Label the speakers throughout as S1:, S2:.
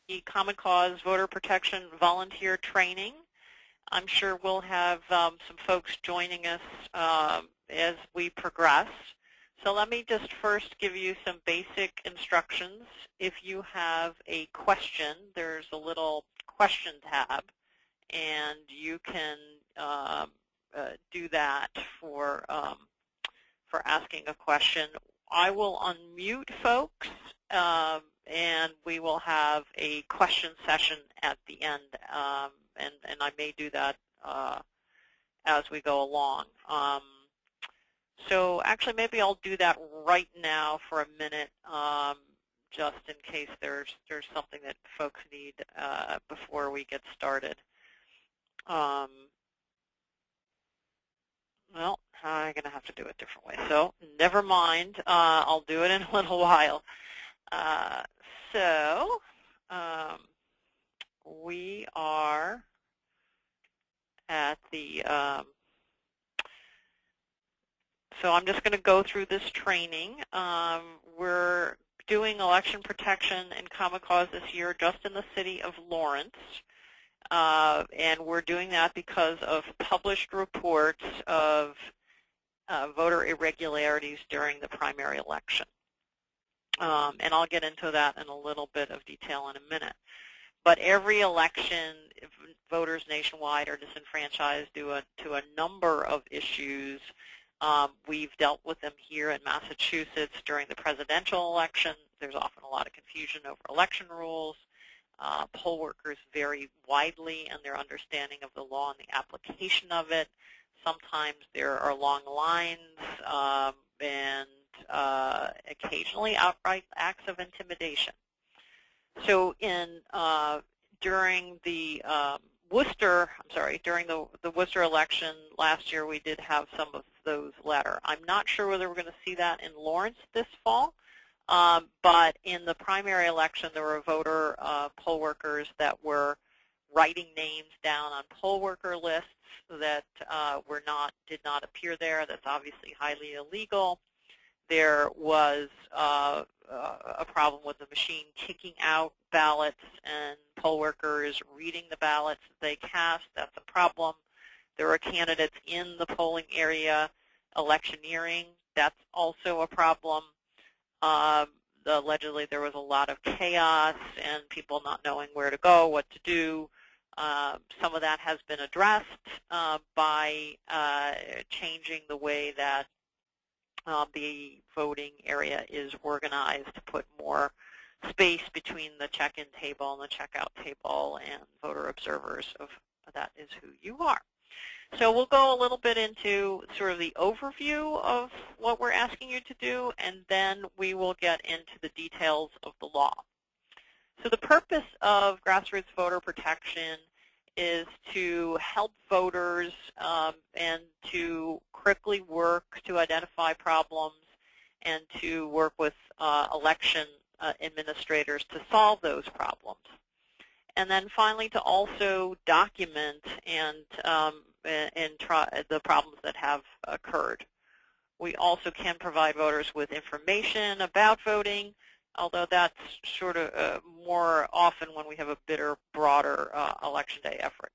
S1: the Common Cause Voter Protection Volunteer Training. I'm sure we'll have some folks joining us as we progress. So let me just first give you some basic instructions. If you have a question, there's a little question tab, and you can do that for asking a question. I will unmute folks, and we will have a question session at the end, and I may do that as we go along. So actually, maybe I'll do that right now for a minute, just in case there's something that folks need before we get started. Well, I'm going to have to do it a different way. So never mind. I'll do it in a little while. We are at the, so I'm just going to go through this training. We're doing election protection and common cause this year just in the city of Lawrence. And we're doing that because of published reports of voter irregularities during the primary election. And I'll get into that in a little bit of detail in a minute. But every election, voters nationwide are disenfranchised due to a number of issues. We've dealt with them here in Massachusetts during the presidential election. There's often a lot of confusion over election rules. Poll workers vary widely in their understanding of the law and the application of it. Sometimes there are long lines and occasionally outright acts of intimidation. So during the during the Worcester election last year, we did have some of those latter. I'm not sure whether we're going to see that in Lawrence this fall. But in the primary election, there were voter poll workers that were writing names down on poll worker lists that did not appear there. That's obviously highly illegal. There was a problem with the machine kicking out ballots and poll workers reading the ballots that they cast. That's a problem. There were candidates in the polling area electioneering. That's also a problem. Allegedly, there was a lot of chaos and people not knowing where to go, what to do. Some of that has been addressed by changing the way that the voting area is organized to put more space between the check-in table and the checkout table, and voter observers of that is who you are. So we'll go a little bit into sort of the overview of what we're asking you to do, and then we will get into the details of the law. So the purpose of grassroots voter protection is to help voters and to quickly work to identify problems and to work with election administrators to solve those problems. And then finally to also document and the problems that have occurred. We also can provide voters with information about voting, although that's sort of more often when we have a broader Election Day effort.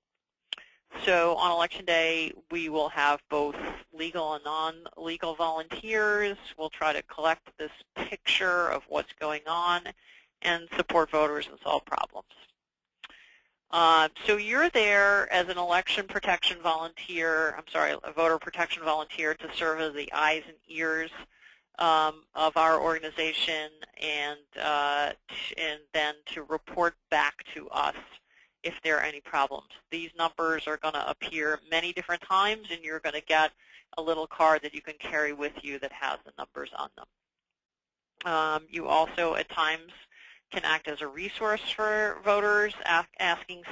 S1: So on Election Day, we will have both legal and non-legal volunteers. We'll try to collect this picture of what's going on and support voters and solve problems. So you're there as an election protection volunteer, a voter protection volunteer to serve as the eyes and ears of our organization and then to report back to us if there are any problems. These numbers are going to appear many different times, and you're going to get a little card that you can carry with you that has the numbers on them. You also at times can act as a resource for voters, answering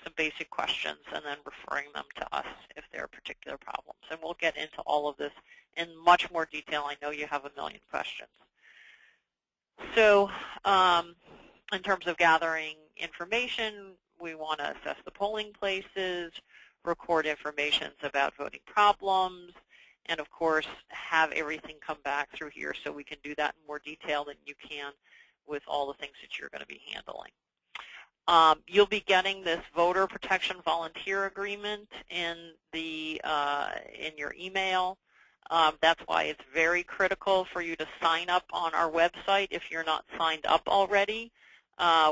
S1: some basic questions and then referring them to us if there are particular problems. And we'll get into all of this in much more detail. I know you have a million questions. So in terms of gathering information, we want to assess the polling places, record information about voting problems, and of course have everything come back through here so we can do that in more detail than you can with all the things that you're going to be handling. You'll be getting this voter protection volunteer agreement in your email. That's why it's very critical for you to sign up on our website if you're not signed up already.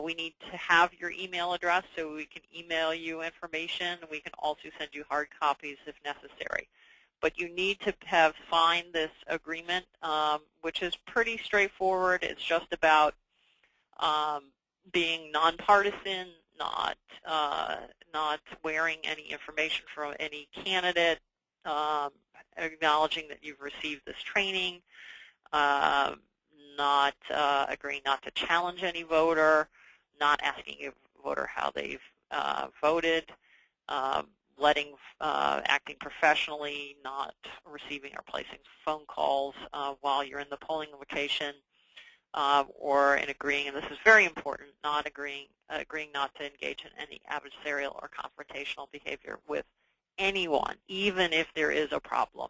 S1: We need to have your email address so we can email you information. We can also send you hard copies if necessary. But you need to have signed this agreement, which is pretty straightforward. It's just about being nonpartisan, not wearing any information from any candidate, acknowledging that you've received this training, not agreeing not to challenge any voter, not asking a voter how they've voted, acting professionally, not receiving or placing phone calls while you're in the polling location, or in agreeing, and this is very important, not agreeing not to engage in any adversarial or confrontational behavior with anyone, even if there is a problem.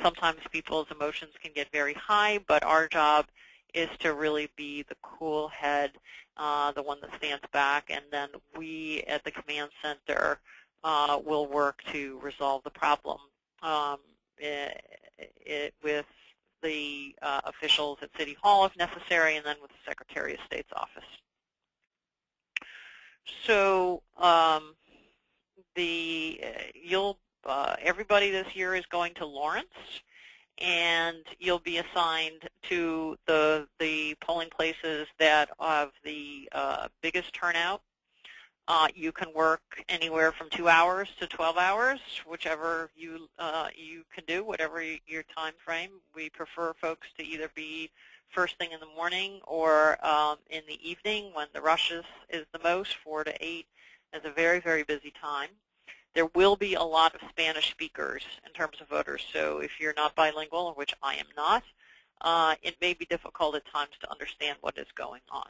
S1: Sometimes people's emotions can get very high, but our job is to really be the cool head, the one that stands back, and then we at the command center will work to resolve the problem with the officials at City Hall if necessary, and then with the Secretary of State's office. So everybody this year is going to Lawrence, and you'll be assigned to the polling places that have the biggest turnout. You can work anywhere from 2 hours to 12 hours, whichever you can do, whatever your time frame. We prefer folks to either be first thing in the morning or in the evening when the rush is the most. 4 to 8 is a very, very busy time. There will be a lot of Spanish speakers in terms of voters, so if you're not bilingual, which I am not, it may be difficult at times to understand what is going on.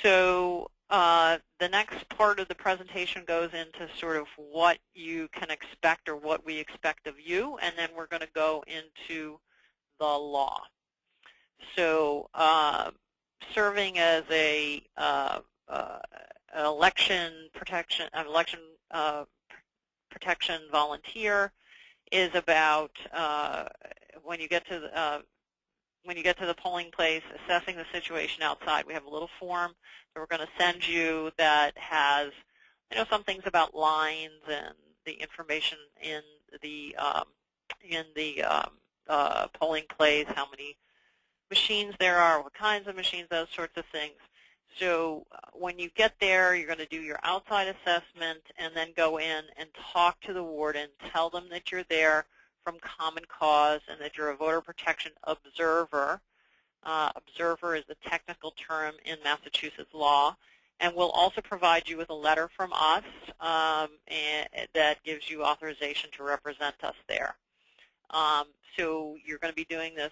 S1: So the next part of the presentation goes into sort of what you can expect or what we expect of you, and then we're going to go into the law. So serving as an election protection volunteer is about when you get to the polling place, assessing the situation outside. We have a little form that we're going to send you that has, some things about lines and the information in the polling place, how many machines there are, what kinds of machines, those sorts of things. So when you get there, you're going to do your outside assessment and then go in and talk to the warden, tell them that you're there from Common Cause and that you're a voter protection observer. Observer is the technical term in Massachusetts law. And we'll also provide you with a letter from us that gives you authorization to represent us there. So you're going to be doing this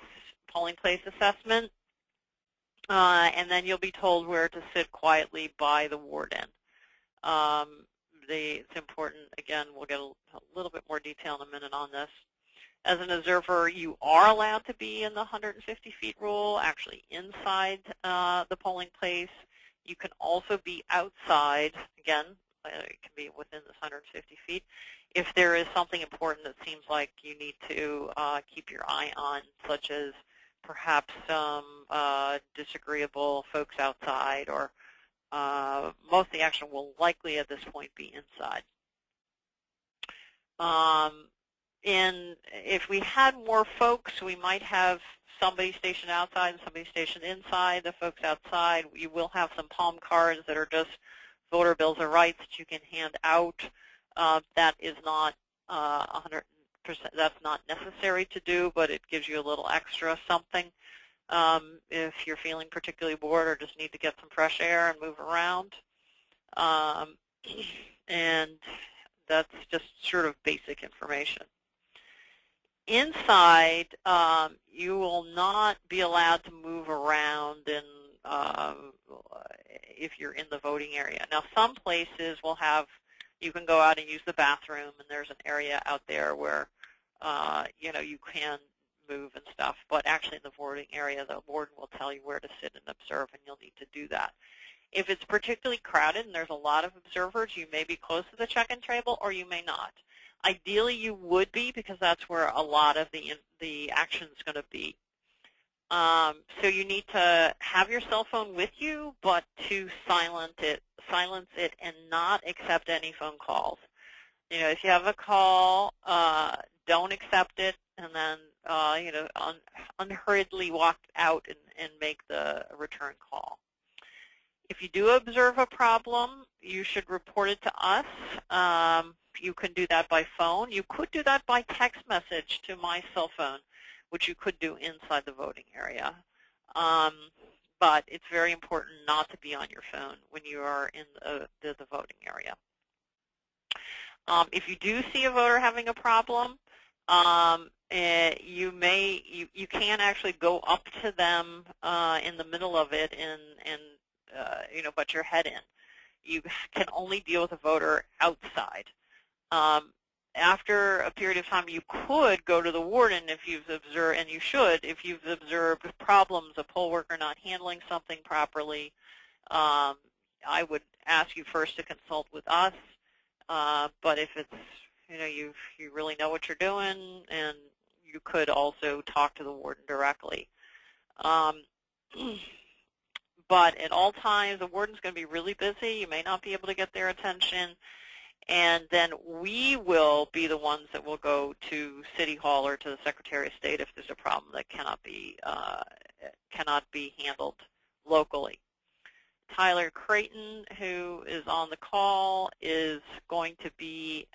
S1: polling place assessment, and then you'll be told where to sit quietly by the warden. It's important, again, we'll get a little bit more detail in a minute on this. As an observer, you are allowed to be in the 150 feet rule, actually inside the polling place. You can also be outside, again, it can be within this 150 feet, if there is something important that seems like you need to keep your eye on, such as perhaps some disagreeable folks outside, or most of the action will likely at this point be inside. If we had more folks, we might have somebody stationed outside and somebody stationed inside. The folks outside, you will have some palm cards that are just voter bills of rights that you can hand out. That is not 100%. That's not necessary to do, but it gives you a little extra something if you're feeling particularly bored or just need to get some fresh air and move around. And that's just sort of basic information. Inside, you will not be allowed to move around if you're in the voting area. Now, some places will have, you can go out and use the bathroom, and there's an area out there where you can move and stuff, but actually in the voting area, the warden will tell you where to sit and observe, and you'll need to do that. If it's particularly crowded and there's a lot of observers, you may be close to the check-in table or you may not. Ideally, you would be, because that's where a lot of the action is going to be. So you need to have your cell phone with you, but to silence it and not accept any phone calls. You know, if you have a call, don't accept it, and then you know, unhurriedly walk out and make the return call. If you do observe a problem, you should report it to us. You can do that by phone. You could do that by text message to my cell phone, which you could do inside the voting area. But it's very important not to be on your phone when you are in the voting area. If you do see a voter having a problem, you can actually go up to them in the middle of it and you know, butt your head in. You can only deal with a voter outside. After a period of time, you could go to the warden if you've observed, and you should, if you've observed problems, a poll worker not handling something properly. I would ask you first to consult with us, but if it's, you know, you really know what you're doing, and you could also talk to the warden directly. But at all times, the warden's going to be really busy. You may not be able to get their attention. And then we will be the ones that will go to City Hall or to the Secretary of State if there's a problem that cannot be handled locally. Tyler Creighton, who is on the call, is going to be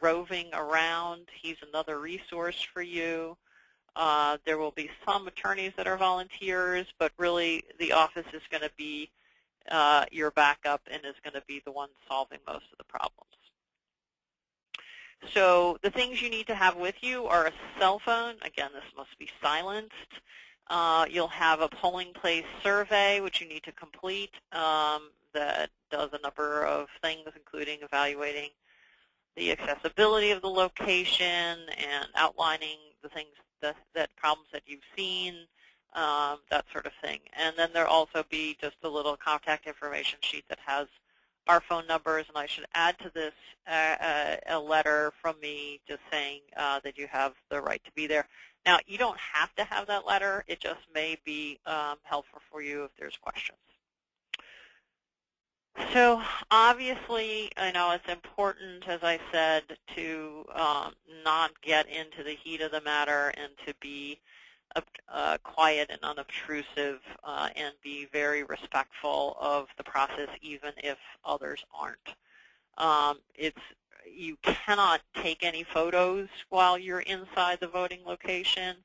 S1: roving around. He's another resource for you. There will be some attorneys that are volunteers, but really the office is going to be your backup and is going to be the one solving most of the problems. So the things you need to have with you are a cell phone. Again, this must be silenced. You'll have a polling place survey, which you need to complete, that does a number of things, including evaluating the accessibility of the location and outlining the things that problems that you've seen, that sort of thing. And then there'll also be just a little contact information sheet that has our phone numbers, and I should add to this a letter from me just saying that you have the right to be there. Now, you don't have to have that letter. It just may be helpful for you if there's questions. So obviously, I know it's important, as I said, to not get into the heat of the matter and to be quiet and unobtrusive and be very respectful of the process, even if others aren't. You cannot take any photos while you're inside the voting location.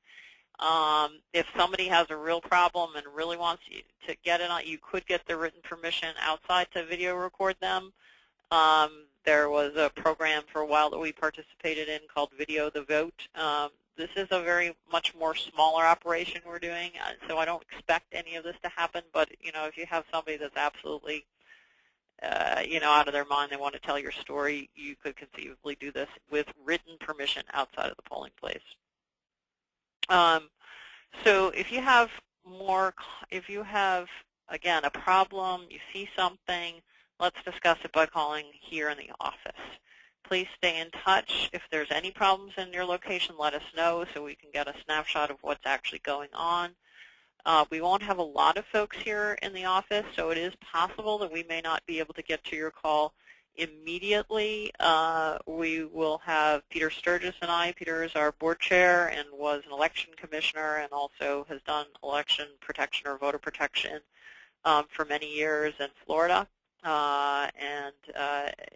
S1: If somebody has a real problem and really wants you to get it on, you could get the written permission outside to video record them. There was a program for a while that we participated in called Video the Vote. This is a very much more smaller operation we're doing, so I don't expect any of this to happen. But you know, if you have somebody that's absolutely you know, out of their mind, they want to tell your story, you could conceivably do this with written permission outside of the polling place. So if you have again, a problem, you see something, let's discuss it by calling here in the office. Please stay in touch. If there's any problems in your location, let us know so we can get a snapshot of what's actually going on. We won't have a lot of folks here in the office, so it is possible that we may not be able to get to your call immediately. We will have Peter Sturgis and I. Peter is our board chair and was an election commissioner and also has done election protection or voter protection for many years in Florida, and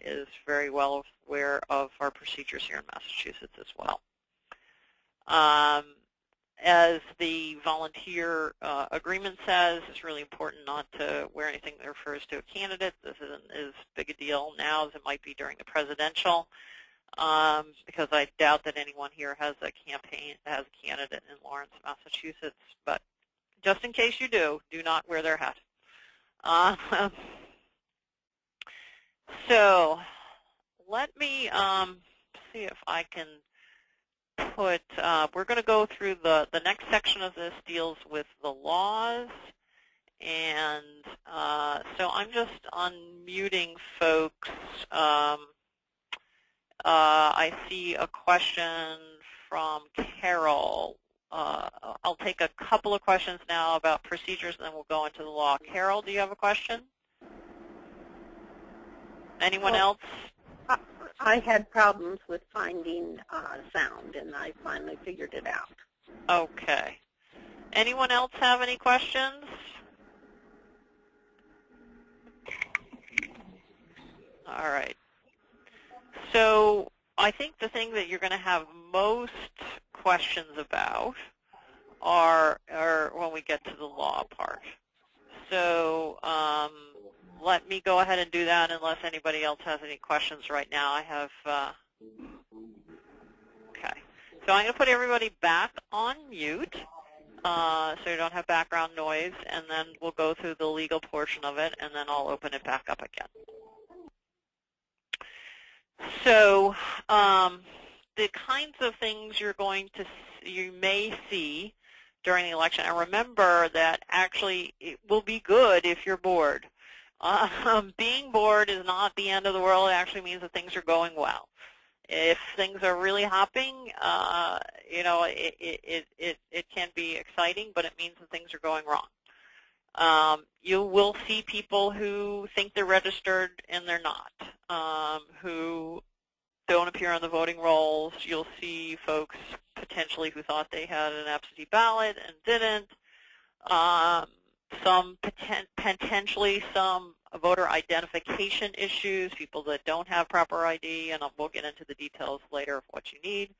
S1: is very well aware of our procedures here in Massachusetts as well. As the volunteer agreement says, it's really important not to wear anything that refers to a candidate. This isn't as big a deal now as it might be during the presidential, because I doubt that anyone here has a campaign, has a candidate in Lawrence, Massachusetts. But just in case you do, do not wear their hat. So let me see if I can put, we're going to go through the next section of this deals with the laws. And so I'm just unmuting folks. I see a question from Carol. I'll take a couple of questions now about procedures, and then we'll go into the law. Carol, do you have a question? Anyone else?
S2: I had problems with finding sound, and I finally figured it out.
S1: Okay. Anyone else have any questions? All right. So I think the thing that you're going to have most questions about are when we get to the law part. So let me go ahead and do that unless anybody else has any questions right now. I have, okay. So I'm going to put everybody back on mute so you don't have background noise, and then we'll go through the legal portion of it, and then I'll open it back up again. So the kinds of things you may see during the election, and remember that actually it will be good if you're bored. Being bored is not the end of the world. It actually means that things are going well. If things are really hopping, you know, it can be exciting, but it means that things are going wrong. You will see people who think they're registered and they're not, who don't appear on the voting rolls. You'll see folks potentially who thought they had an absentee ballot and didn't. Potentially some voter identification issues, people that don't have proper ID, and we'll get into the details later of what you need.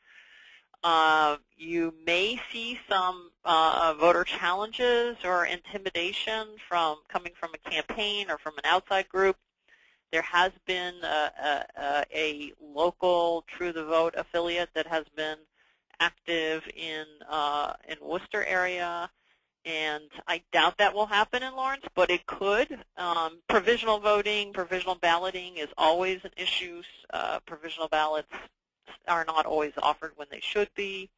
S1: You may see some voter challenges or intimidation coming from a campaign or from an outside group. There has been a local True the Vote affiliate that has been active in Worcester area, and I doubt that will happen in Lawrence, but it could. Provisional voting, provisional balloting is always an issue. Provisional ballots are not always offered when they should be,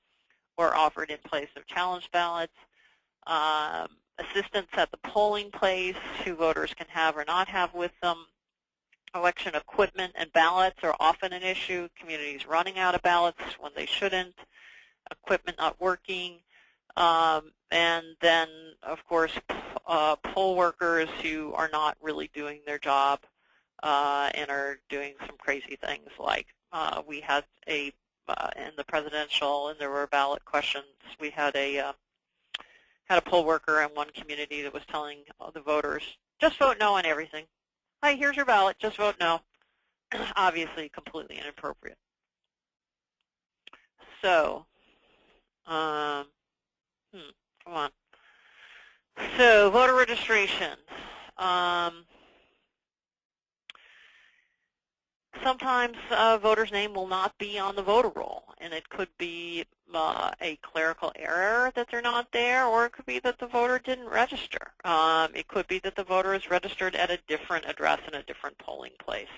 S1: or offered in place of challenge ballots. Assistance at the polling place, who voters can have or not have with them. Election equipment and ballots are often an issue. Communities running out of ballots when they shouldn't. Equipment not working. And then, of course, poll workers who are not really doing their job and are doing some crazy things, like we had in the presidential, and there were ballot questions. We had a poll worker in one community that was telling the voters, just vote no on everything. Hi, here's your ballot, just vote no. Obviously, completely inappropriate. So, come on. So, voter registration. Sometimes a voter's name will not be on the voter roll, and it could be a clerical error that they're not there, or it could be that the voter didn't register. It could be that the voter is registered at a different address in a different polling place.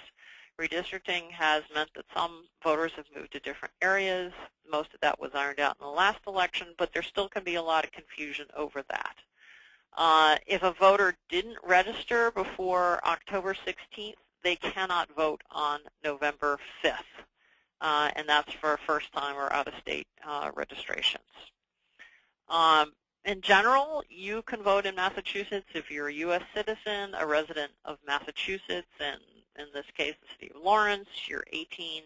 S1: Redistricting has meant that some voters have moved to different areas. Most of that was ironed out in the last election, but there still can be a lot of confusion over that. If a voter didn't register before October 16th, they cannot vote on November 5th, and that's for first-time or out-of-state registrations. In general, you can vote in Massachusetts if you're a U.S. citizen, a resident of Massachusetts, and in this case, the city of Lawrence. You're 18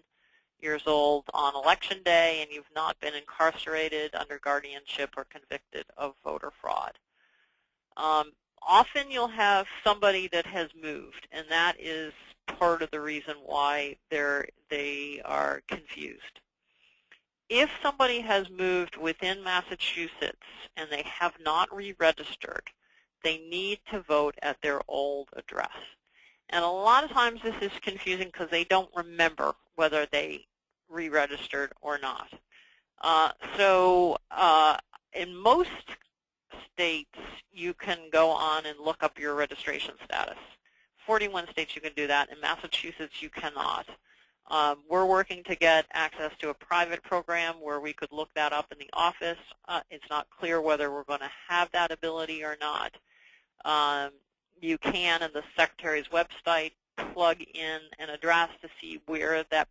S1: years old on election day, and you've not been incarcerated, under guardianship, or convicted of voter fraud. Often you'll have somebody that has moved, and that is part of the reason why they are confused. If somebody has moved within Massachusetts and they have not re-registered, they need to vote at their old address. And a lot of times this is confusing because they don't remember whether they re-registered or not. In most states, you can go on and look up your registration status. 41 states you can do that. In Massachusetts, you cannot. We're working to get access to a private program where we could look that up in the office. It's not clear whether we're going to have that ability or not. You can, in the Secretary's website, plug in an address to see where that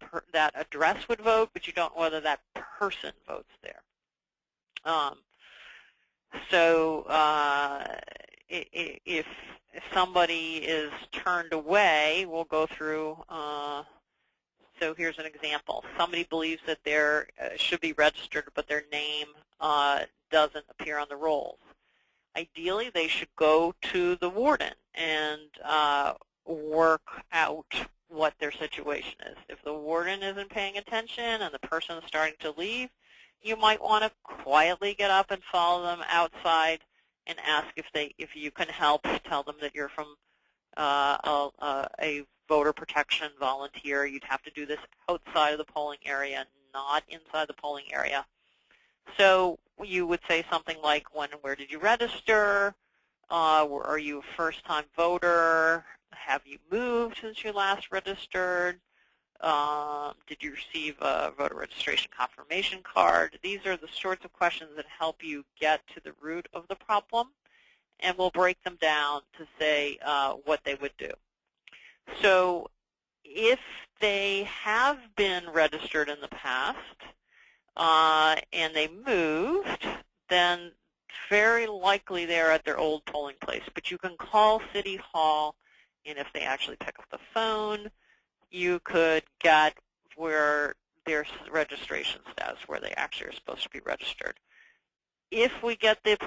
S1: address would vote, but you don't know whether that person votes there. So if somebody is turned away, we'll go through. So here's an example. Somebody believes that they should be registered, but their name doesn't appear on the rolls. Ideally, they should go to the warden and work out what their situation is. If the warden isn't paying attention and the person is starting to leave, you might want to quietly get up and follow them outside and ask if you can help. Tell them that you're from a voter protection volunteer. You'd have to do this outside of the polling area, not inside the polling area. So you would say something like, when and where did you register? Are you a first-time voter? Have you moved since you last registered? Did you receive a voter registration confirmation card? These are the sorts of questions that help you get to the root of the problem, and we'll break them down to say what they would do. So if they have been registered in the past and they moved, then very likely they're at their old polling place. But you can call City Hall, and if they actually pick up the phone, you could get where their registration status, where they actually are supposed to be registered. If we get the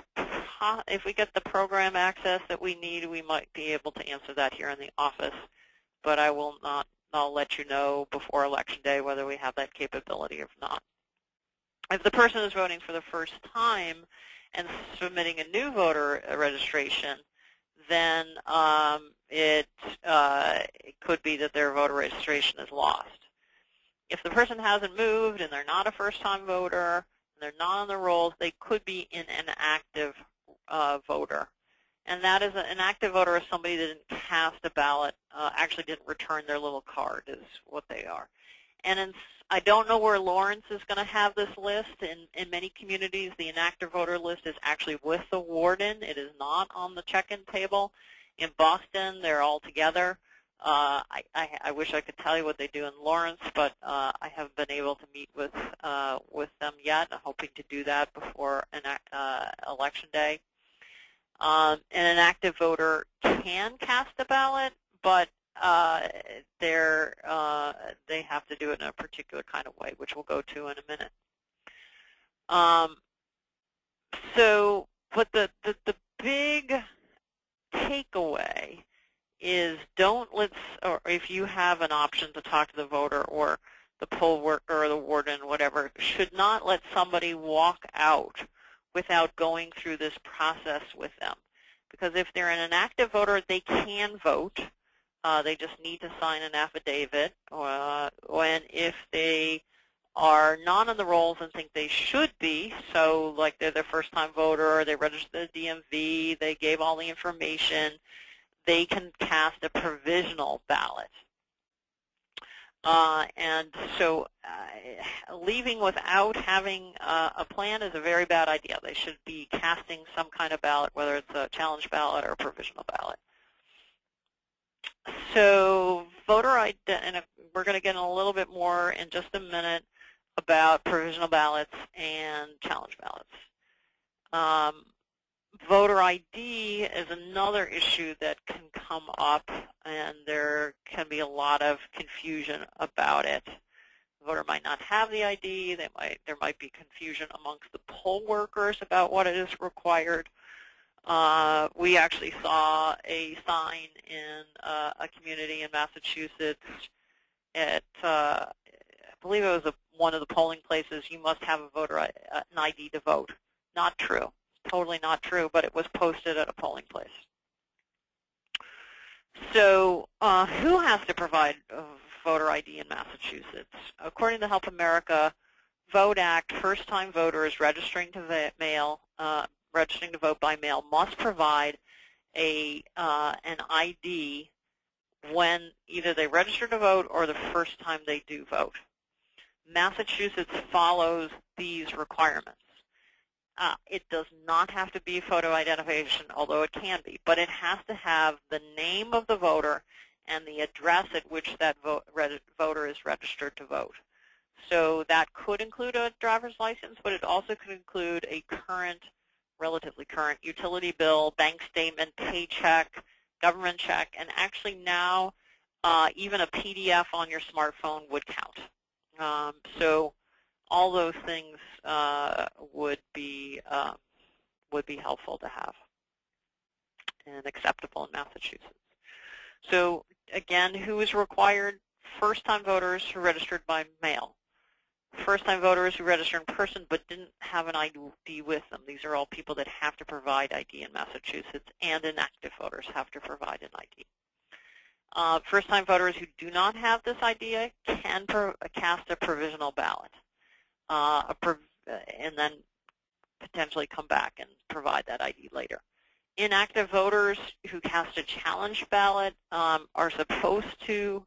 S1: program access that we need, we might be able to answer that here in the office, but I'll let you know before Election Day whether we have that capability or not. If the person is voting for the first time and submitting a new voter registration, then it could be that their voter registration is lost. If the person hasn't moved and they're not a first-time voter, and they're not on the rolls, they could be an inactive voter. And that is an active voter is somebody that didn't cast a ballot, actually didn't return their little card is what they are. And I don't know where Lawrence is going to have this list. In many communities, the inactive voter list is actually with the warden. It is not on the check-in table. In Boston, they're all together. I wish I could tell you what they do in Lawrence, but I haven't been able to meet with them yet. I'm hoping to do that before Election Day. And an active voter can cast a ballot, but they have to do it in a particular kind of way, which we'll go to in a minute. But the big takeaway is or if you have an option to talk to the voter or the poll worker or the warden, whatever, should not let somebody walk out without going through this process with them. Because if they're an active voter, they can vote. They just need to sign an affidavit. If they are not on the rolls and think they should be, so like they're the first-time voter, or they registered the DMV, they gave all the information, they can cast a provisional ballot. And so leaving without having a plan is a very bad idea. They should be casting some kind of ballot, whether it's a challenge ballot or a provisional ballot. So voter ID, and we're going to get in a little bit more in just a minute about provisional ballots and challenge ballots. Voter ID is another issue that can come up, and there can be a lot of confusion about it. The voter might not have the ID. There might be confusion amongst the poll workers about what it is required. We actually saw a sign in a community in Massachusetts at, I believe it was one of the polling places, you must have a voter an ID to vote. Not true. Totally not true, but it was posted at a polling place. So who has to provide voter ID in Massachusetts? According to Help America Vote Act, first-time voters registering to vote by mail must provide an ID when either they register to vote or the first time they do vote. Massachusetts follows these requirements. It does not have to be photo identification, although it can be, but it has to have the name of the voter and the address at which that voter is registered to vote. So that could include a driver's license, but it also could include a current, relatively current, utility bill, bank statement, paycheck, government check, and actually now even a PDF on your smartphone would count. So all those things would be helpful to have and acceptable in Massachusetts. So again, who is required? First-time voters who registered by mail. First-time voters who registered in person but didn't have an ID with them. These are all people that have to provide ID in Massachusetts, and inactive voters have to provide an ID. First-time voters who do not have this ID can cast a provisional ballot and then potentially come back and provide that ID later. Inactive voters who cast a challenge ballot are supposed to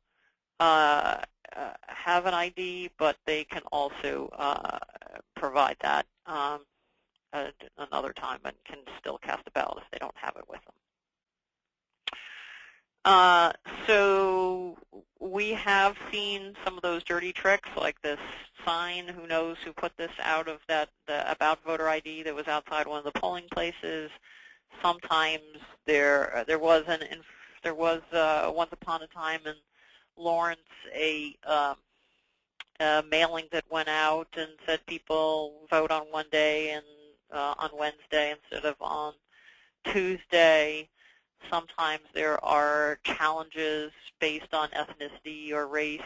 S1: have an ID, but they can also provide that another time and can still cast a ballot if they don't have it with them. So we have seen some of those dirty tricks, like this sign, who knows who put this out of the about voter ID that was outside one of the polling places. Sometimes there was once upon a time in Lawrence a mailing that went out and said people vote on one day and on Wednesday instead of on Tuesday. Sometimes there are challenges based on ethnicity or race.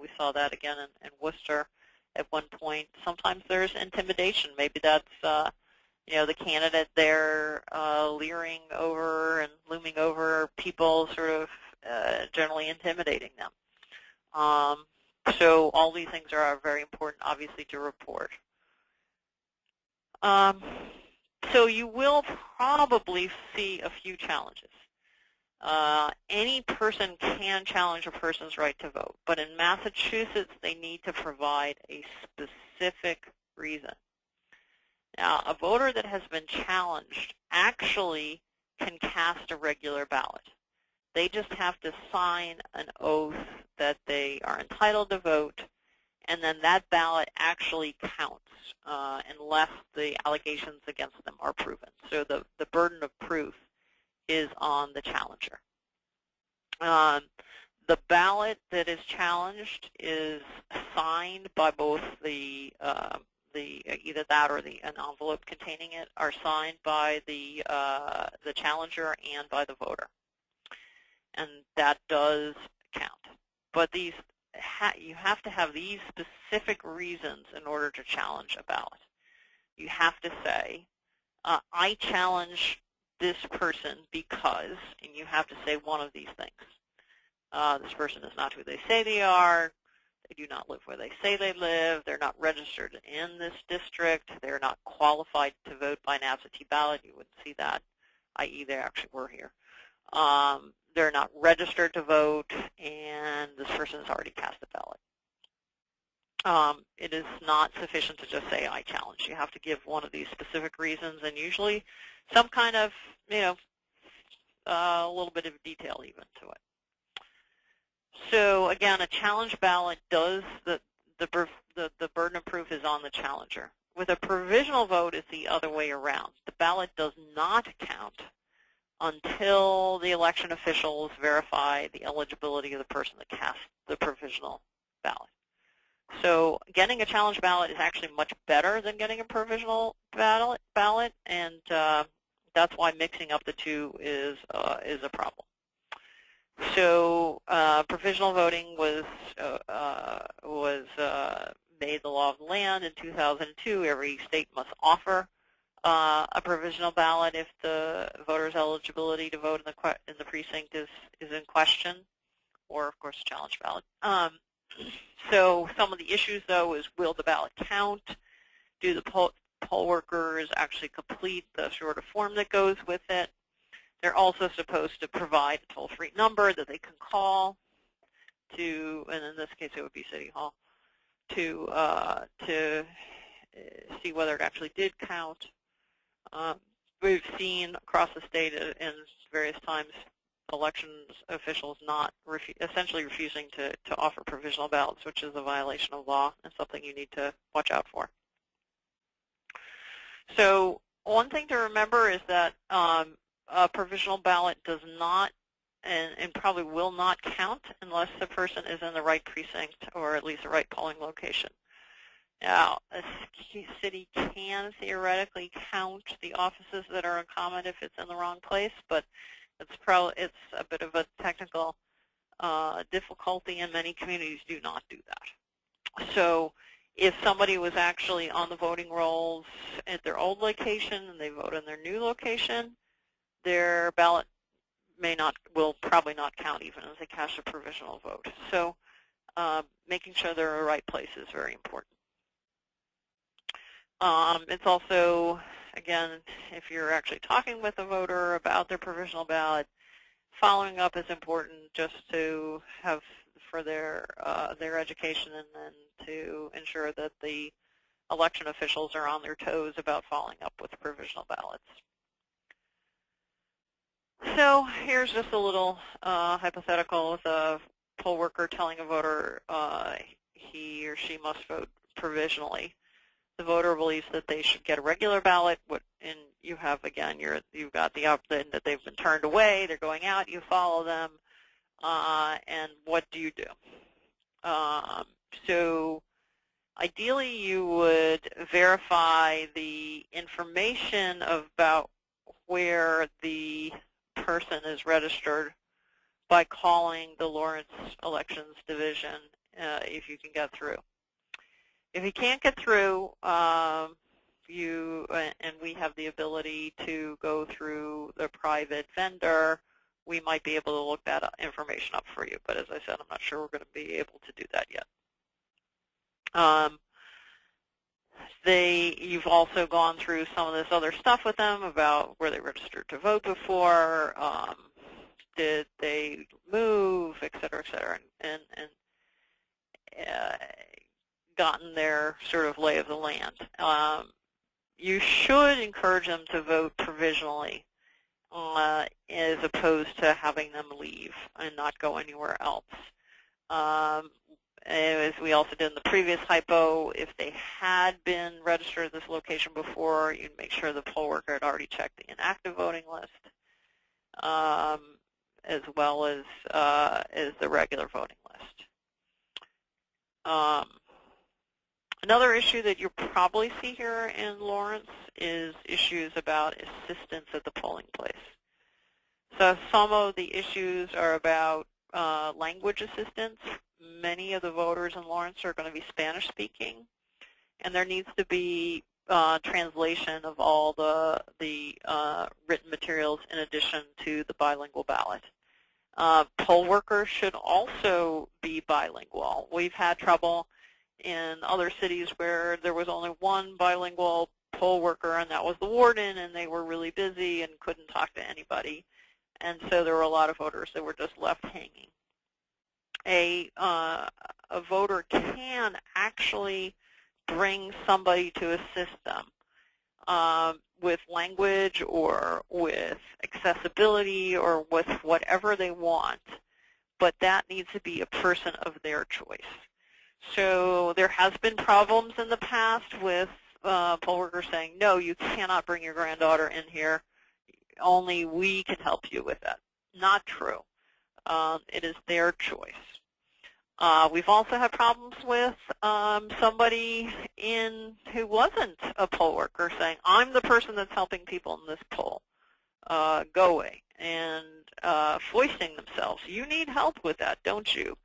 S1: We saw that again in Worcester at one point. Sometimes there's intimidation. Maybe that's the candidate there leering over and looming over people, sort of generally intimidating them. So all these things are very important, obviously, to report. So you will probably see a few challenges. Any person can challenge a person's right to vote, but in Massachusetts they need to provide a specific reason. Now, a voter that has been challenged actually can cast a regular ballot. They just have to sign an oath that they are entitled to vote, and then that ballot actually counts unless the allegations against them are proven. So the burden of proof is on the challenger. The ballot that is challenged is signed by both either that or an envelope containing it are signed by the challenger and by the voter, and that does count. But you have to have these specific reasons in order to challenge a ballot. You have to say, I challenge this person because, and you have to say one of these things. This person is not who they say they are. They do not live where they say they live. They're not registered in this district. They're not qualified to vote by an absentee ballot. You wouldn't see that, i.e. they actually were here. They're not registered to vote, and this person has already cast a ballot. It is not sufficient to just say, I challenge. You have to give one of these specific reasons, and usually some kind of, a little bit of detail even to it. So again, a challenge ballot does, the burden of proof is on the challenger. With a provisional vote, it's the other way around. The ballot does not count until the election officials verify the eligibility of the person that cast the provisional ballot. So getting a challenge ballot is actually much better than getting a provisional ballot, and that's why mixing up the two is a problem. So provisional voting was made the law of the land in 2002. Every state must offer a provisional ballot if the voter's eligibility to vote in the precinct is in question, or of course a challenge ballot. So some of the issues, though, is will the ballot count? Do the poll workers actually complete the sort of form that goes with it? They're also supposed to provide a toll-free number that they can call to, and in this case it would be City Hall, to see whether it actually did count. We've seen across the state in various times elections officials essentially refusing to offer provisional ballots, which is a violation of law and something you need to watch out for. So one thing to remember is that a provisional ballot does not and probably will not count unless the person is in the right precinct or at least the right polling location. Now, a city can theoretically count the offices that are uncommon if it's in the wrong place, but it's a bit of a technical difficulty, and many communities do not do that. So if somebody was actually on the voting rolls at their old location and they vote in their new location, their ballot will probably not count even as they cast a provisional vote. So making sure they're in the right place is very important. It's also, again, if you're actually talking with a voter about their provisional ballot, following up is important just to have for their education and then to ensure that the election officials are on their toes about following up with provisional ballots. So here's just a little hypothetical with a poll worker telling a voter he or she must vote provisionally. The voter believes that they should get a regular ballot, and you have, again, you've got the option that they've been turned away, they're going out, you follow them, and what do you do? So ideally you would verify the information about where the person is registered by calling the Lawrence Elections Division if you can get through. If you can't get through, and we have the ability to go through the private vendor, we might be able to look that information up for you. But as I said, I'm not sure we're going to be able to do that yet. You've also gone through some of this other stuff with them about where they registered to vote before, did they move, et cetera, and gotten their sort of lay of the land. You should encourage them to vote provisionally as opposed to having them leave and not go anywhere else. As we also did in the previous hypo, if they had been registered at this location before, you'd make sure the poll worker had already checked the inactive voting list, as well as the regular voting list. Another issue that you'll probably see here in Lawrence is issues about assistance at the polling place. So some of the issues are about language assistance. Many of the voters in Lawrence are going to be Spanish-speaking, and there needs to be translation of all the written materials in addition to the bilingual ballot. Poll workers should also be bilingual. We've had trouble in other cities where there was only one bilingual poll worker, and that was the warden, and they were really busy and couldn't talk to anybody. And so there were a lot of voters that were just left hanging. A voter can actually bring somebody to assist them with language or with accessibility or with whatever they want, but that needs to be a person of their choice. So there has been problems in the past with poll workers saying, no, you cannot bring your granddaughter in here. Only we can help you with that. Not true. It is their choice. We've also had problems with somebody who wasn't a poll worker saying, I'm the person that's helping people in this poll. Go away. And foisting themselves. You need help with that, don't you?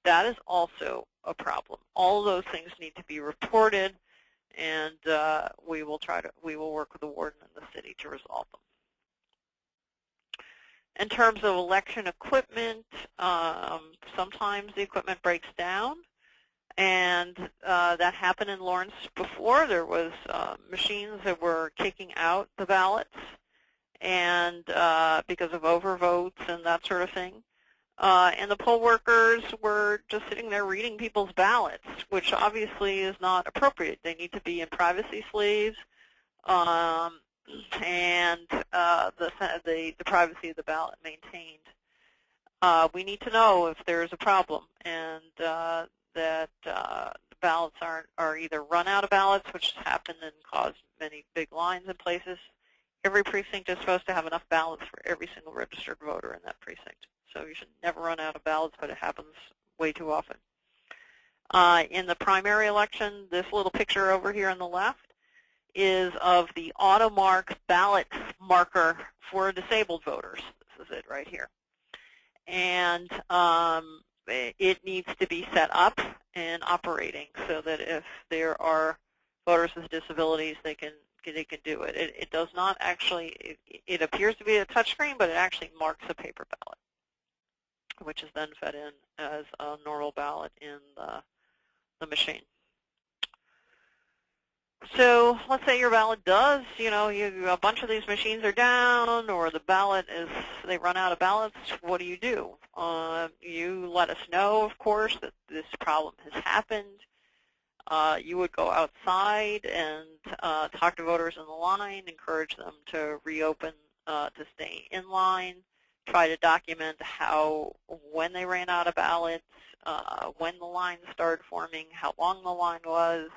S1: That is also a problem. All of those things need to be reported, and we will work with the warden in the city to resolve them. In terms of election equipment, sometimes the equipment breaks down, and that happened in Lawrence before. There was machines that were kicking out the ballots, and because of overvotes and that sort of thing. And the poll workers were just sitting there reading people's ballots, which obviously is not appropriate. They need to be in privacy sleeves, and the privacy of the ballot maintained. We need to know if there's a problem, and that the ballots are either run out of ballots, which has happened and caused many big lines in places. Every precinct is supposed to have enough ballots for every single registered voter in that precinct. So you should never run out of ballots, but it happens way too often. In the primary election, this little picture over here on the left is of the AutoMark ballot marker for disabled voters. This is it right here. And it needs to be set up and operating so that if there are voters with disabilities, they can do it. It does not actually, it appears to be a touchscreen, but it actually marks a paper ballot, which is then fed in as a normal ballot in the machine. So let's say your ballot does, a bunch of these machines are down, or the ballot they run out of ballots. What do? You let us know, of course, that this problem has happened. You would go outside and talk to voters in the line, encourage them to reopen, to stay in line, try to document when they ran out of ballots, when the line started forming, how long the line was,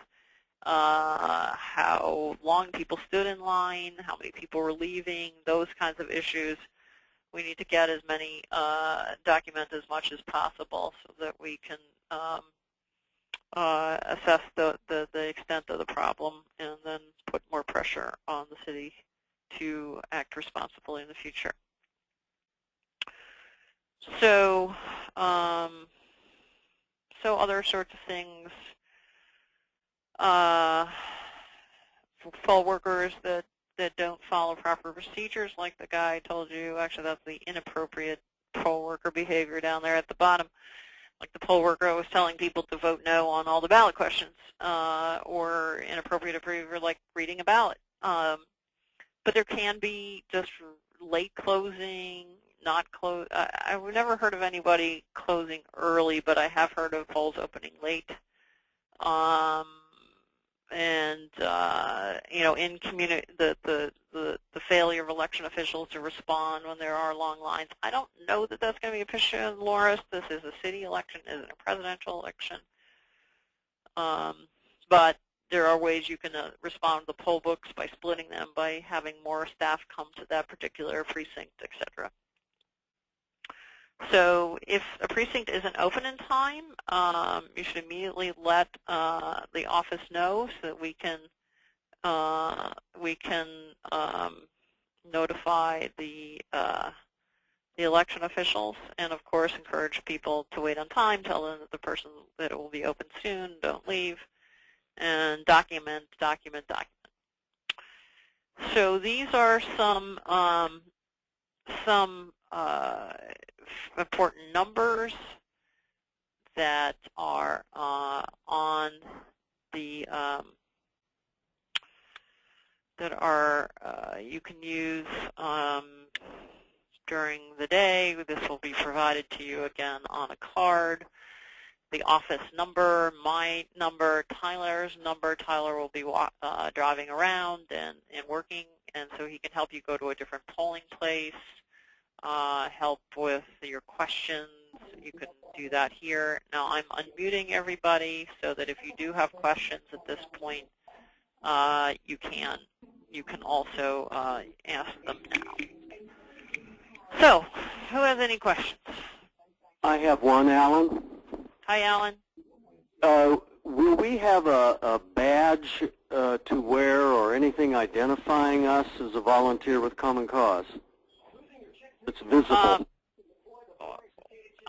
S1: how long people stood in line, how many people were leaving, those kinds of issues. We need to get as many, document as much as possible so that we can assess the extent of the problem and then put more pressure on the city to act responsibly in the future. So, other sorts of things. Poll workers that don't follow proper procedures, like the guy told you. Actually, that's the inappropriate poll worker behavior down there at the bottom. Like the poll worker was telling people to vote no on all the ballot questions, or inappropriate behavior like reading a ballot. But there can be just late closing, not close. I've never heard of anybody closing early, but I have heard of polls opening late. In the failure of election officials to respond when there are long lines. I don't know that that's going to be a issue in Loris. This is a city election, isn't a presidential election. But there are ways you can respond to the poll books by splitting them, by having more staff come to that particular precinct, etc. So if a precinct isn't open in time, you should immediately let the office know so that we can notify the election officials, and of course encourage people to wait on time, tell them that it will be open soon, don't leave, and document. So these are some important numbers that are on the you can use during the day. This will be provided to you again on a card. The office number, my number, Tyler's number. Tyler will be driving around and working, and so he can help you go to a different polling place, help with your questions. You can do that here. Now I'm unmuting everybody so that if you do have questions at this point, you can also ask them now. So, who has any questions?
S3: I have one, Alan.
S1: Hi, Alan.
S3: Will we have a badge to wear or anything identifying us as a volunteer with Common Cause? It's visible.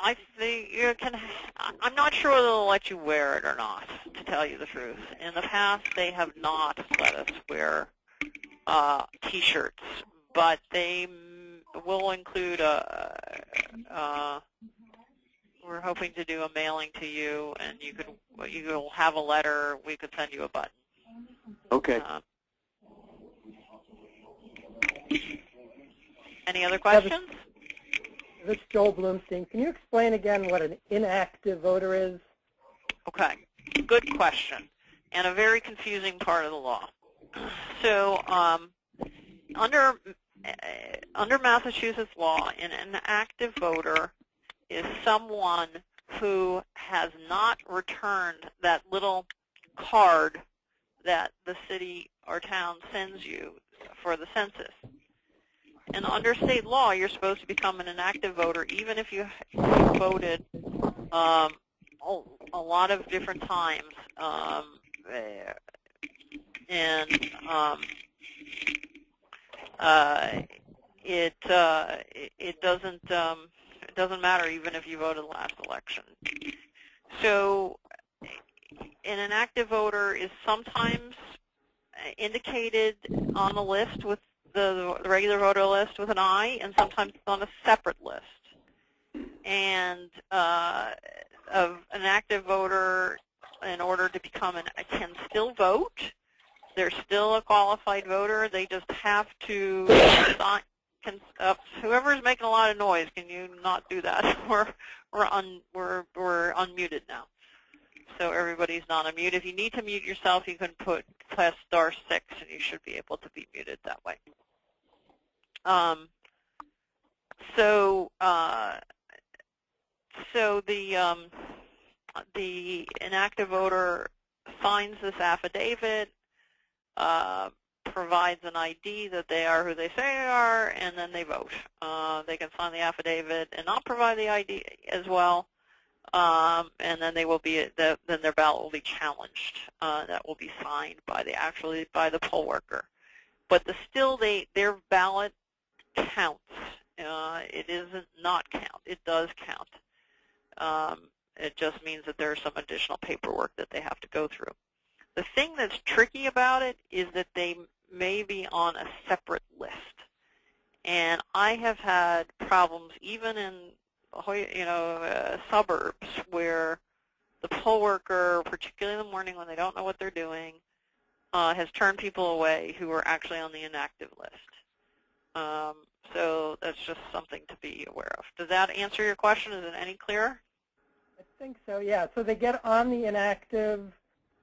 S1: I think you can. I'm not sure they'll let you wear it or not, to tell you the truth. In the past, they have not let us wear T-shirts, but they will include we're hoping to do a mailing to you, and you'll have a letter. We could send you a button.
S3: Okay.
S1: Any other questions?
S4: This is Joel Bloomstein. Can you explain again what an inactive voter is?
S1: Okay, good question, and a very confusing part of the law. So under Massachusetts law, an inactive voter is someone who has not returned that little card that the city or town sends you for the census. And under state law, you're supposed to become an inactive voter even if you voted a lot of different times. It doesn't matter even if you voted last election. So an inactive voter is sometimes indicated on the list with the regular voter list with an I, and sometimes it's on a separate list. And of an active voter, in order to become can still vote. They're still a qualified voter. They just have to sign. Whoever's making a lot of noise, can you not do that? We're unmuted now. So everybody's not unmuted. If you need to mute yourself, you can press *6, and you should be able to be muted that way. So the inactive voter signs this affidavit, provides an ID that they are who they say they are, and then they vote. They can sign the affidavit and not provide the ID as well, and then they will be then their ballot will be challenged. That will be signed by the poll worker. But their ballot counts. It isn't not count. It does count. It just means that there's some additional paperwork that they have to go through. The thing that's tricky about it is that they may be on a separate list. And I have had problems even in suburbs where the poll worker, particularly in the morning when they don't know what they're doing, has turned people away who are actually on the inactive list. So that's just something to be aware of. Does that answer your question? Is it any clearer?
S4: I think so, yeah. So they get on the inactive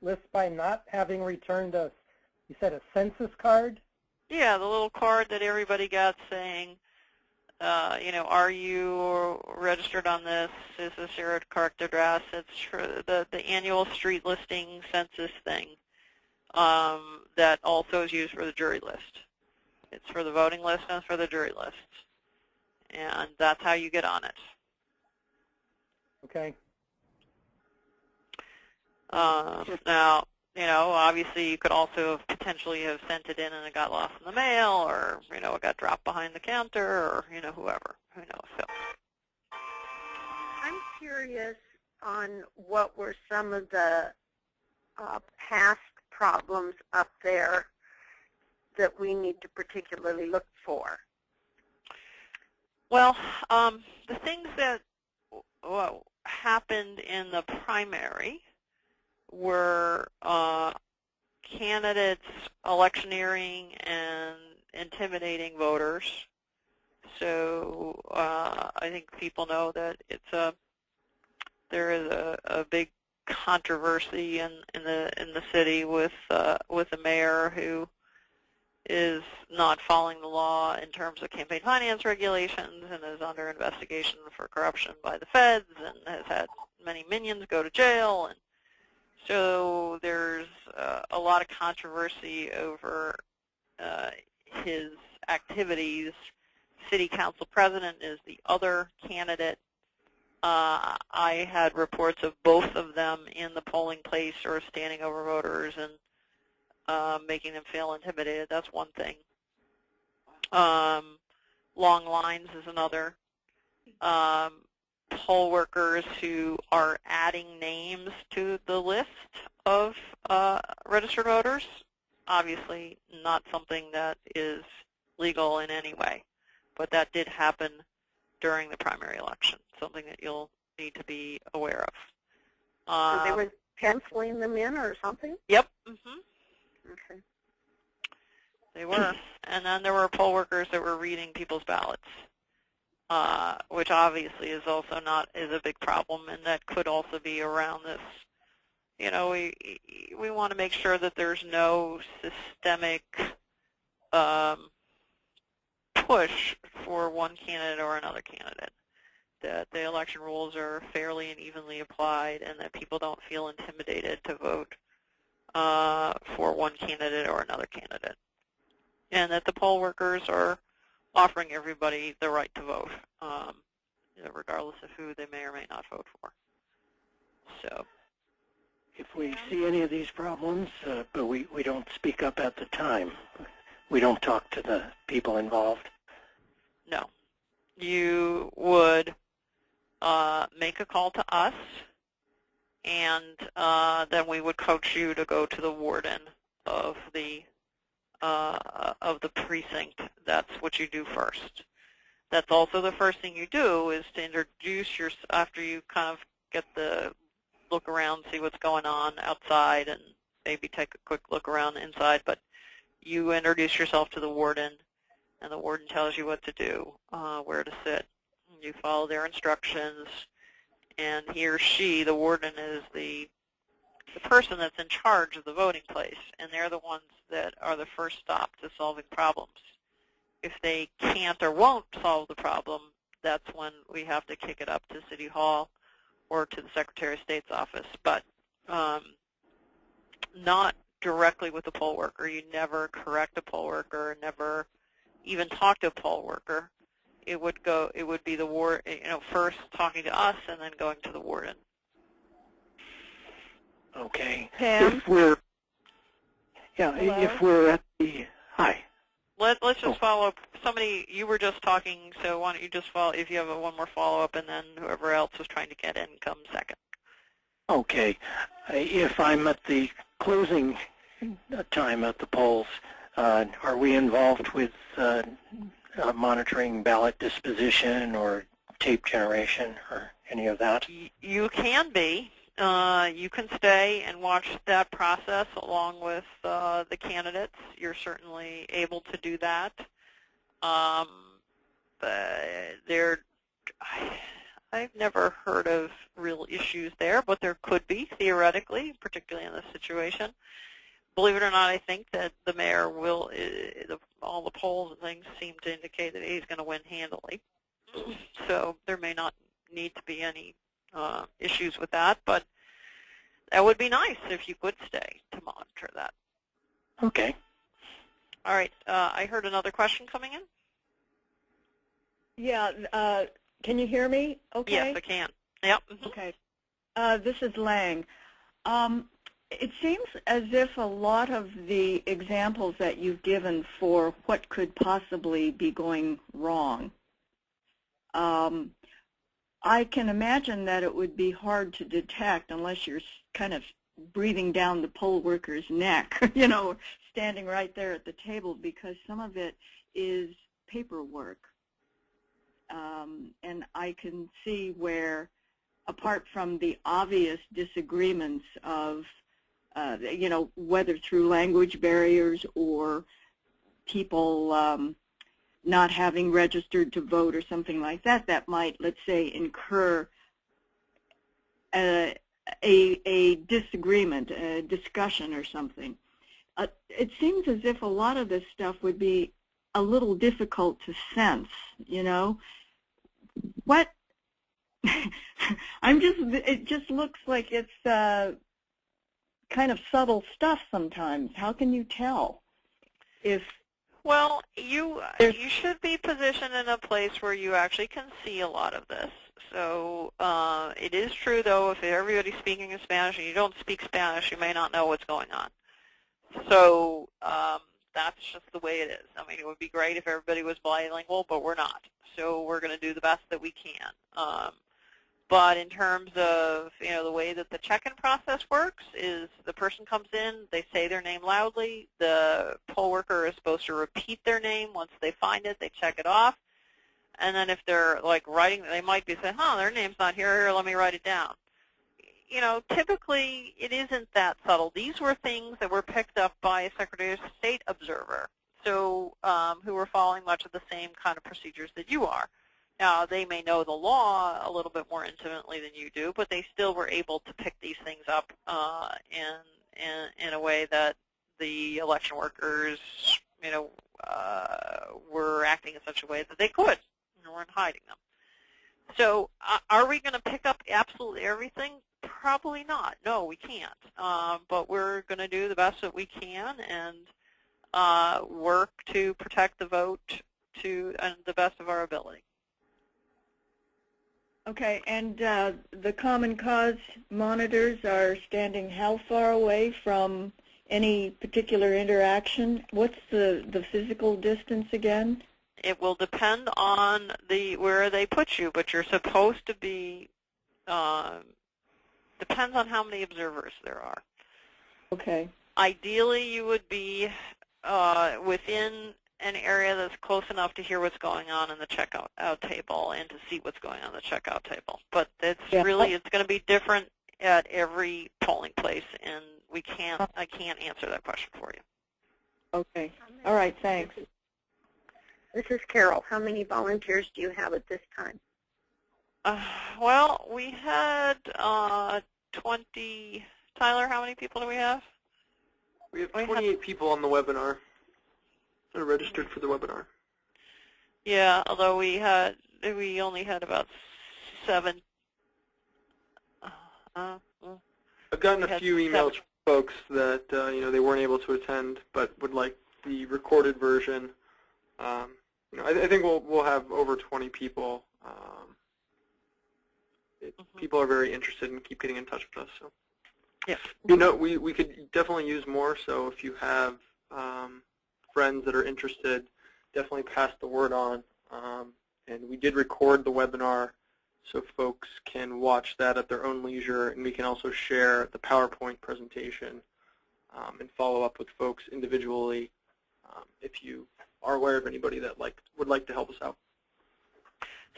S4: list by not having returned you said a census card?
S1: Yeah, the little card that everybody got saying, are you registered on this? Is this your correct address? It's for the annual street listing census thing that also is used for the jury list. It's for the voting list and for the jury list. And that's how you get on it.
S4: Okay.
S1: Now, obviously you could also potentially have sent it in and it got lost in the mail, or, it got dropped behind the counter, or, whoever. Who knows? So.
S2: I'm curious on what were some of the past problems up there that we need to particularly look for.
S1: Well, the things that happened in the primary were candidates electioneering and intimidating voters. So I think people know that there is a big controversy in the city with a mayor who is not following the law in terms of campaign finance regulations and is under investigation for corruption by the feds and has had many minions go to jail. And so there's a lot of controversy over his activities. City council president is the other candidate. I had reports of both of them in the polling place or standing over voters and making them feel intimidated. That's one thing. Long lines is another. Poll workers who are adding names to the list of registered voters, obviously not something that is legal in any way, but that did happen during the primary election, something that you'll need to be aware of.
S2: So they were penciling them in or something?
S1: Yep. Mm-hmm.
S2: Okay.
S1: They were. And then there were poll workers that were reading people's ballots, which obviously is also is a big problem, and that could also be around this. You know, we want to make sure that there's no systemic push for one candidate or another candidate, that the election rules are fairly and evenly applied, and that people don't feel intimidated to vote for one candidate or another candidate, and that the poll workers are offering everybody the right to vote, regardless of who they may or may not vote for. So,
S5: if we see any of these problems, but we don't speak up at the time, we don't talk to the people involved.
S1: No, you would make a call to us, and then we would coach you to go to the warden of the precinct. That's what you do first. That's also the first thing you do, is to introduce yourself after you kind of get the look around, see what's going on outside, and maybe take a quick look around inside. But you introduce yourself to the warden, and the warden tells you what to do, where to sit. You follow their instructions, and he or she, the warden, is the person that's in charge of the voting place, and they're the ones that are the first stop to solving problems. If they can't or won't solve the problem, that's when we have to kick it up to City Hall or to the Secretary of State's office, but not directly with the poll worker. You never correct a poll worker, never even talk to a poll worker. It would be the first talking to us and then going to the warden.
S5: Okay.
S2: Pam?
S5: If we're at the
S1: Let's just follow up. Somebody, you were just talking, so why don't you just follow, if you have one more follow-up, and then whoever else was trying to get in comes second.
S5: Okay. If I'm at the closing time at the polls, are we involved with monitoring ballot disposition or tape generation or any of that?
S1: You can be. You can stay and watch that process along with the candidates. You're certainly able to do that. I've never heard of real issues there, but there could be, theoretically, particularly in this situation. Believe it or not, I think that the mayor will, all the polls and things seem to indicate that he's going to win handily. So there may not need to be any issues with that, but that would be nice if you could stay to monitor that.
S5: Okay.
S1: All right. I heard another question coming in.
S6: Yeah. Can you hear me? Okay.
S1: Yes, I can. Yep.
S6: Okay. This is Lang. It seems as if a lot of the examples that you've given for what could possibly be going wrong, I can imagine that it would be hard to detect unless you're kind of breathing down the poll worker's neck, standing right there at the table, because some of it is paperwork. And I can see where, apart from the obvious disagreements of, whether through language barriers or people not having registered to vote or something like that, that might, let's say, incur a disagreement, a discussion or something. It seems as if a lot of this stuff would be a little difficult to sense, What? It just looks like it's kind of subtle stuff sometimes. How can you tell if...
S1: Well, you should be positioned in a place where you actually can see a lot of this. So it is true, though, if everybody's speaking in Spanish and you don't speak Spanish, you may not know what's going on. So that's just the way it is. I mean, it would be great if everybody was bilingual, but we're not. So we're going to do the best that we can. But in terms of, the way that the check-in process works is the person comes in, they say their name loudly, the poll worker is supposed to repeat their name. Once they find it, they check it off. And then if they're, writing, they might be saying, their name's not here, let me write it down. Typically it isn't that subtle. These were things that were picked up by a Secretary of State observer. so who are following much of the same kind of procedures that you are. Now, they may know the law a little bit more intimately than you do, but they still were able to pick these things up in a way that the election workers, were acting in such a way that they could and weren't hiding them. So are we going to pick up absolutely everything? Probably not. No, we can't. But we're going to do the best that we can and work to protect the vote to the best of our ability.
S6: Okay, and the Common Cause monitors are standing how far away from any particular interaction? What's the physical distance again?
S1: It will depend on where they put you, but you're supposed to be, depends on how many observers there are.
S6: Okay.
S1: Ideally, you would be within an area that's close enough to hear what's going on in the checkout table and to see what's going on in the checkout table. But it's it's going to be different at every polling place, and I can't answer that question for you.
S6: Okay. All right, thanks.
S2: This is Carol. How many volunteers do you have at this time?
S1: Well, we had 20. Tyler, how many people do we have?
S7: We have 28 people on the webinar that are registered for the webinar.
S1: Yeah, although we only had about 7.
S7: I've gotten a few emails from folks that they weren't able to attend but would like the recorded version. I think we'll have over 20 people. People are very interested and keep getting in touch with us. So,
S1: yeah,
S7: we could definitely use more. So if you have friends that are interested, definitely pass the word on. And we did record the webinar, so folks can watch that at their own leisure, and we can also share the PowerPoint presentation and follow up with folks individually if you are aware of anybody that would like to help us out.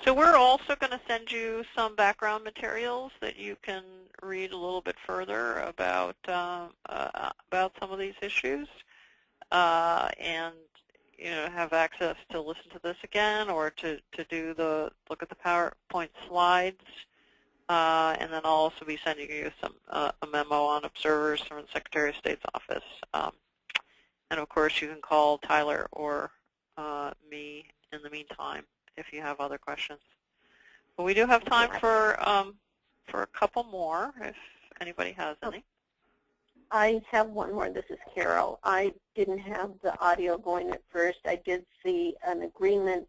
S1: So we're also going to send you some background materials that you can read a little bit further about some of these issues, and have access to listen to this again or to look at the PowerPoint slides. And then I'll also be sending you a memo on observers from the Secretary of State's office. And of course, you can call Tyler or me in the meantime if you have other questions. But we do have time for a couple more if anybody has any.
S2: I have one more. This is Carol. I didn't have the audio going at first. I did see an agreement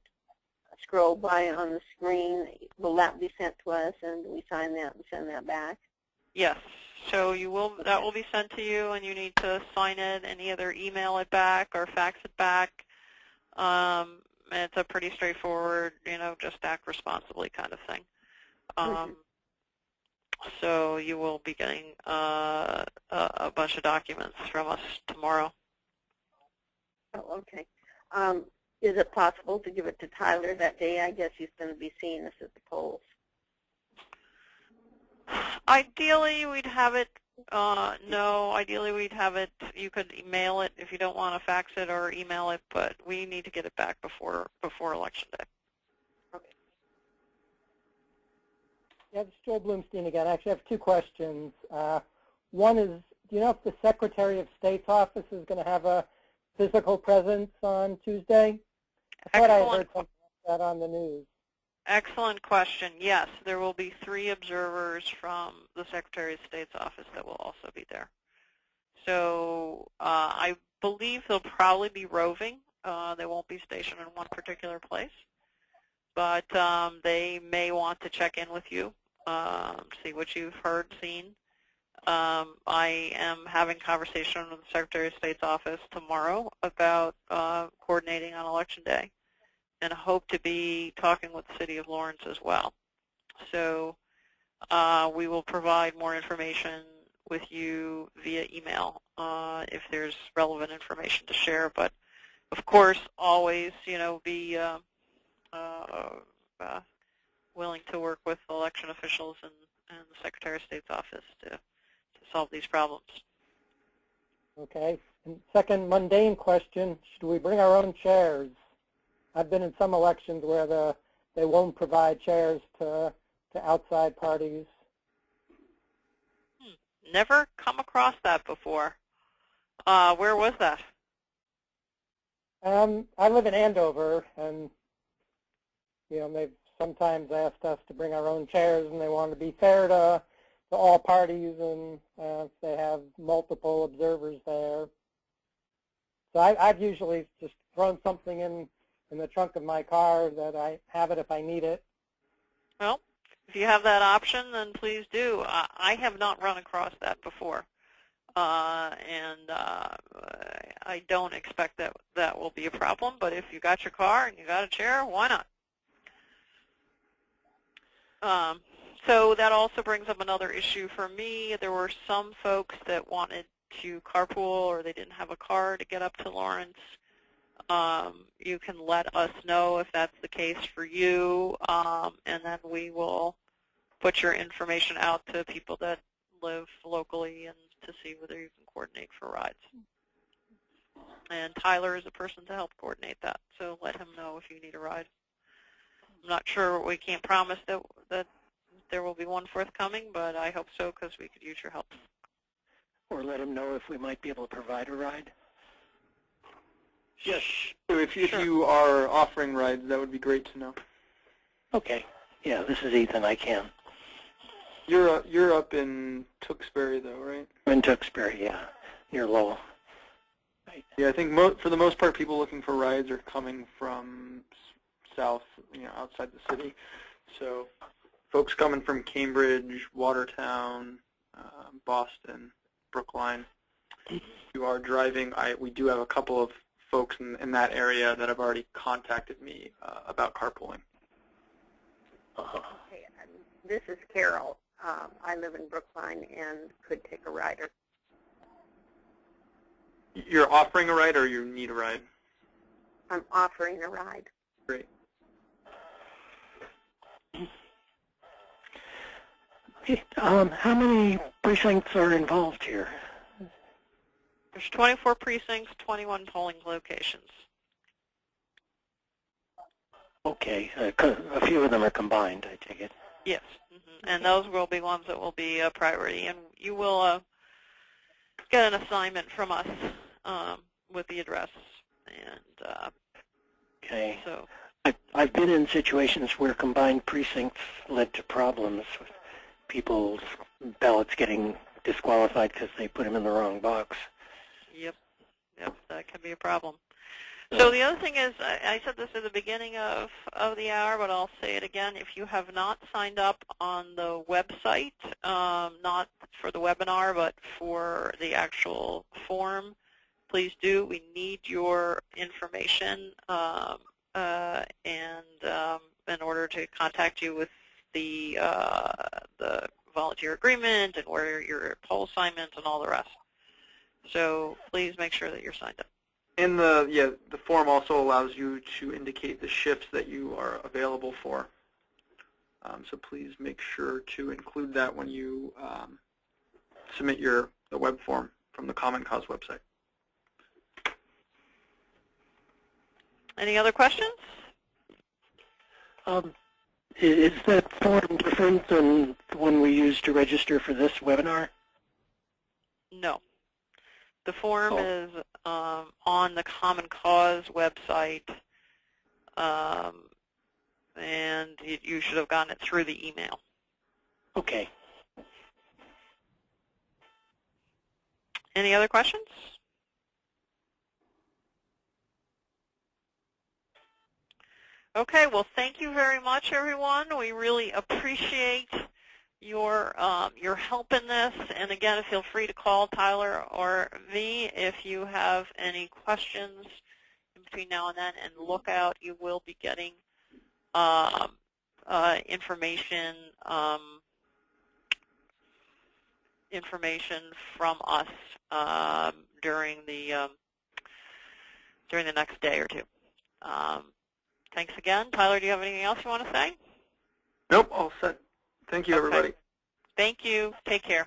S2: scroll by on the screen. Will that be sent to us, and we sign that and send that back?
S1: Yes. So that will be sent to you, and you need to sign it and either email it back or fax it back. It's a pretty straightforward, just act responsibly kind of thing. So you will be getting a bunch of documents from us tomorrow.
S2: Oh, okay. Is it possible to give it to Tyler that day? I guess he's going to be seeing us at the polls.
S1: Ideally, we'd have it. No, ideally we'd have it. You could email it if you don't want to fax it or email it, but we need to get it back before Election Day.
S2: Okay.
S4: Yeah, this is Joel Bloomstein again. Actually, I have 2 questions. One is, do you know if the Secretary of State's office is going to have a physical presence on Tuesday? I thought I heard something like that on the news.
S1: Excellent question. Yes, there will be 3 observers from the Secretary of State's office that will also be there. So I believe they'll probably be roving. They won't be stationed in one particular place. But they may want to check in with you, see what you've heard, seen. I am having conversation with the Secretary of State's office tomorrow about coordinating on Election Day, and hope to be talking with the City of Lawrence as well. So we will provide more information with you via email if there's relevant information to share. But of course, always, be willing to work with election officials and the Secretary of State's office to solve these problems.
S4: Okay. And second mundane question, should we bring our own chairs? I've been in some elections where they won't provide chairs to outside parties.
S1: Never come across that before. Where was that?
S4: I live in Andover, and they've sometimes asked us to bring our own chairs, and they want to be fair to all parties, and they have multiple observers there. So I've usually just thrown something in the trunk of my car that I have it if I need it.
S1: Well, if you have that option, then please do. I have not run across that before, and I don't expect that will be a problem. But if you got your car and you got a chair, why not? So that also brings up another issue for me. There were some folks that wanted to carpool, or they didn't have a car to get up to Lawrence. You can let us know if that's the case for you, and then we will put your information out to people that live locally and to see whether you can coordinate for rides. And Tyler is a person to help coordinate that, so let him know if you need a ride. I'm not sure, we can't promise that there will be one forthcoming, but I hope so, because we could use your help.
S5: Or let him know if we might be able to provide a ride.
S7: Yes. So if you are offering rides, that would be great to know.
S5: Okay. Yeah, this is Ethan. I can.
S7: You're up in Tewksbury, though, right?
S5: In Tewksbury, yeah, near Lowell. Right.
S7: Yeah, I think for the most part, people looking for rides are coming from south, outside the city. So folks coming from Cambridge, Watertown, Boston, Brookline, who are driving, we do have a couple of folks in that area that have already contacted me about carpooling.
S2: Okay, this is Carol. I live in Brookline and could take a rider.
S7: You're offering a ride, or you need a ride?
S2: I'm offering a ride.
S7: Great.
S5: Okay. How many precincts are involved here?
S1: There's 24 precincts, 21 polling locations.
S5: Okay. A few of them are combined, I take it.
S1: Yes. And those will be ones that will be a priority. And you will get an assignment from us with the address. And
S5: okay.
S1: So
S5: I've been in situations where combined precincts led to problems with people's ballots getting disqualified because they put them in the wrong box.
S1: Yep, that can be a problem. So the other thing is, I said this at the beginning of the hour, but I'll say it again. If you have not signed up on the website, not for the webinar, but for the actual form, please do. We need your information in order to contact you with the volunteer agreement and where your poll assignment and all the rest. So please make sure that you're signed up.
S7: And the form also allows you to indicate the shifts that you are available for. So please make sure to include that when you submit the web form from the Common Cause website.
S1: Any other questions?
S5: Is that form different than the one we used to register for this webinar?
S1: No. The form is on the Common Cause website, and you should have gotten it through the email.
S5: Okay.
S1: Any other questions? Okay, well, thank you very much, everyone. We really appreciate your help in this. And again, feel free to call Tyler or me if you have any questions in between now and then. And look out, you will be getting information from us during the next day or two. Thanks again. Tyler, do you have anything else you want to say?
S7: Nope, all set. Thank you, everybody.
S1: Thank you. Take care.